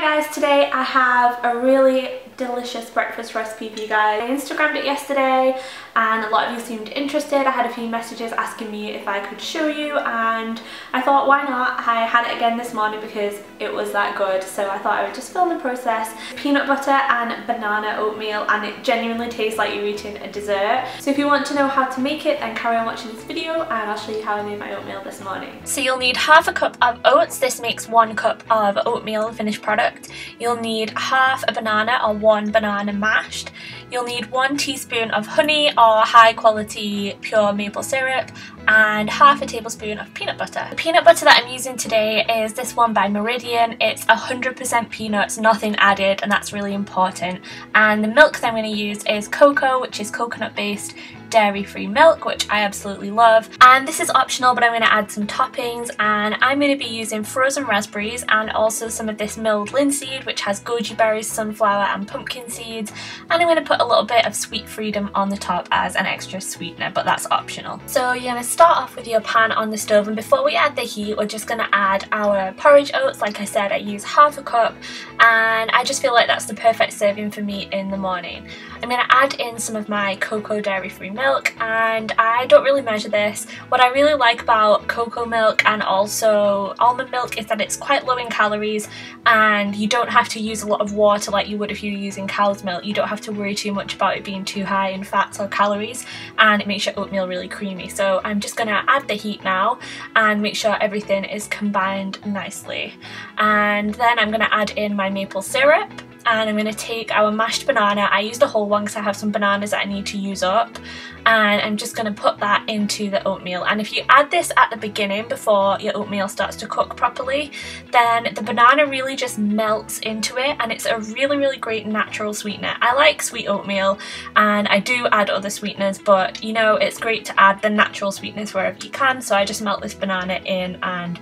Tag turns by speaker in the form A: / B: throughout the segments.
A: guys, today I have a really delicious breakfast recipe for you guys. I Instagrammed it yesterday and a lot of you seemed interested. I had a few messages asking me if I could show you, and I thought why not. I had it again this morning because it was that good, so I thought I would just film the process. Peanut butter and banana oatmeal, and it genuinely tastes like you're eating a dessert. So if you want to know how to make it, then carry on watching this video and I'll show you how I made my oatmeal this morning. So you'll need half a cup of oats. This makes 1 cup of oatmeal finished product. You'll need half a banana or 1 banana mashed. You'll need 1 teaspoon of honey or high quality pure maple syrup and half a tablespoon of peanut butter. The peanut butter that I'm using today is this one by Meridian. It's 100% peanuts, nothing added, and that's really important. And the milk that I'm going to use is cocoa, which is coconut based dairy-free milk, which I absolutely love. And this is optional, but I'm going to add some toppings, and I'm going to be using frozen raspberries and also some of this milled linseed, which has goji berries, sunflower and pumpkin seeds, and I'm going to put a little bit of Sweet Freedom on the top as an extra sweetener, but that's optional. So you're going to start off with your pan on the stove, and before we add the heat, we're just going to add our porridge oats. Like I said, I use half a cup, and I just feel like that's the perfect serving for me in the morning. I'm going to add in some of my cocoa dairy-free milk, and I don't really measure this. What I really like about cocoa milk and also almond milk is that it's quite low in calories, and you don't have to use a lot of water like you would if you were using cow's milk. You don't have to worry too much about it being too high in fats or calories, and it makes your oatmeal really creamy. So I'm just going to add the heat now and make sure everything is combined nicely. And then I'm going to add in my maple syrup. And I'm going to take our mashed banana. I used a whole one because I have some bananas that I need to use up, and I'm just going to put that into the oatmeal. And if you add this at the beginning before your oatmeal starts to cook properly, then the banana really just melts into it, and it's a really great natural sweetener. I like sweet oatmeal and I do add other sweeteners, but you know, it's great to add the natural sweetness wherever you can. So I just melt this banana in, and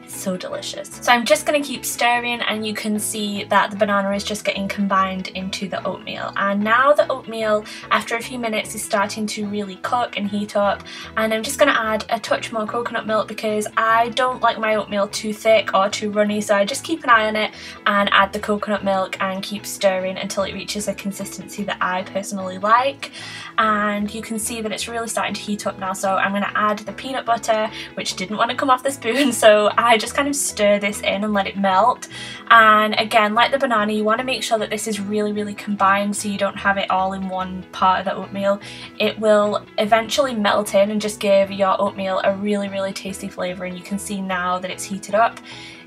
A: so delicious. So I'm just going to keep stirring, and you can see that the banana is just getting combined into the oatmeal. And now the oatmeal, after a few minutes, is starting to really cook and heat up, and I'm just going to add a touch more coconut milk because I don't like my oatmeal too thick or too runny, so I just keep an eye on it and add the coconut milk and keep stirring until it reaches a consistency that I personally like. And you can see that it's really starting to heat up now, so I'm going to add the peanut butter, which didn't want to come off the spoon, so I just kind of stir this in and let it melt. And again, like the banana, you want to make sure that this is really combined so you don't have it all in one part of the oatmeal. It will eventually melt in and just give your oatmeal a really tasty flavour, and you can see now that it's heated up.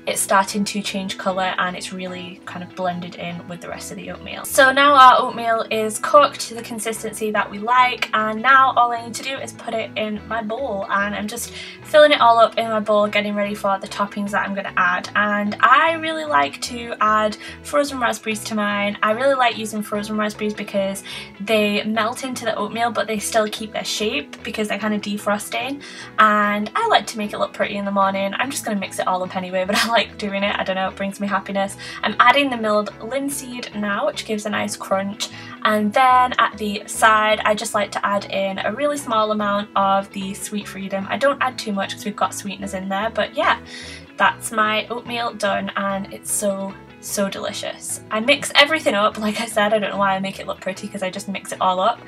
A: It's starting to change colour and it's really kind of blended in with the rest of the oatmeal. So now our oatmeal is cooked to the consistency that we like, and now all I need to do is put it in my bowl, and I'm just filling it all up in my bowl, getting ready for the toppings that I'm going to add. And I really like to add frozen raspberries to mine. I really like using frozen raspberries because they melt into the oatmeal but they still keep their shape because they're kind of defrosting, and I like to make it look pretty in the morning. I'm just going to mix it all up anyway, but I like doing it. I don't know, it brings me happiness. I'm adding the milled linseed now, which gives a nice crunch, and then at the side I just like to add in a really small amount of the Sweet Freedom. I don't add too much because we've got sweeteners in there, but yeah, that's my oatmeal done, and it's so delicious. I mix everything up. Like I said, I don't know why I make it look pretty because I just mix it all up,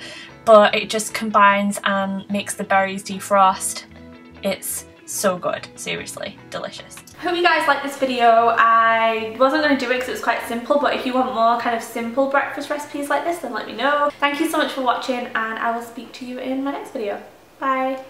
A: but it just combines and makes the berries defrost. It's so good, seriously delicious. Hope you guys like this video. I wasn't going to do it because it was quite simple, but if you want more kind of simple breakfast recipes like this, then let me know. Thank you so much for watching, and I will speak to you in my next video. Bye!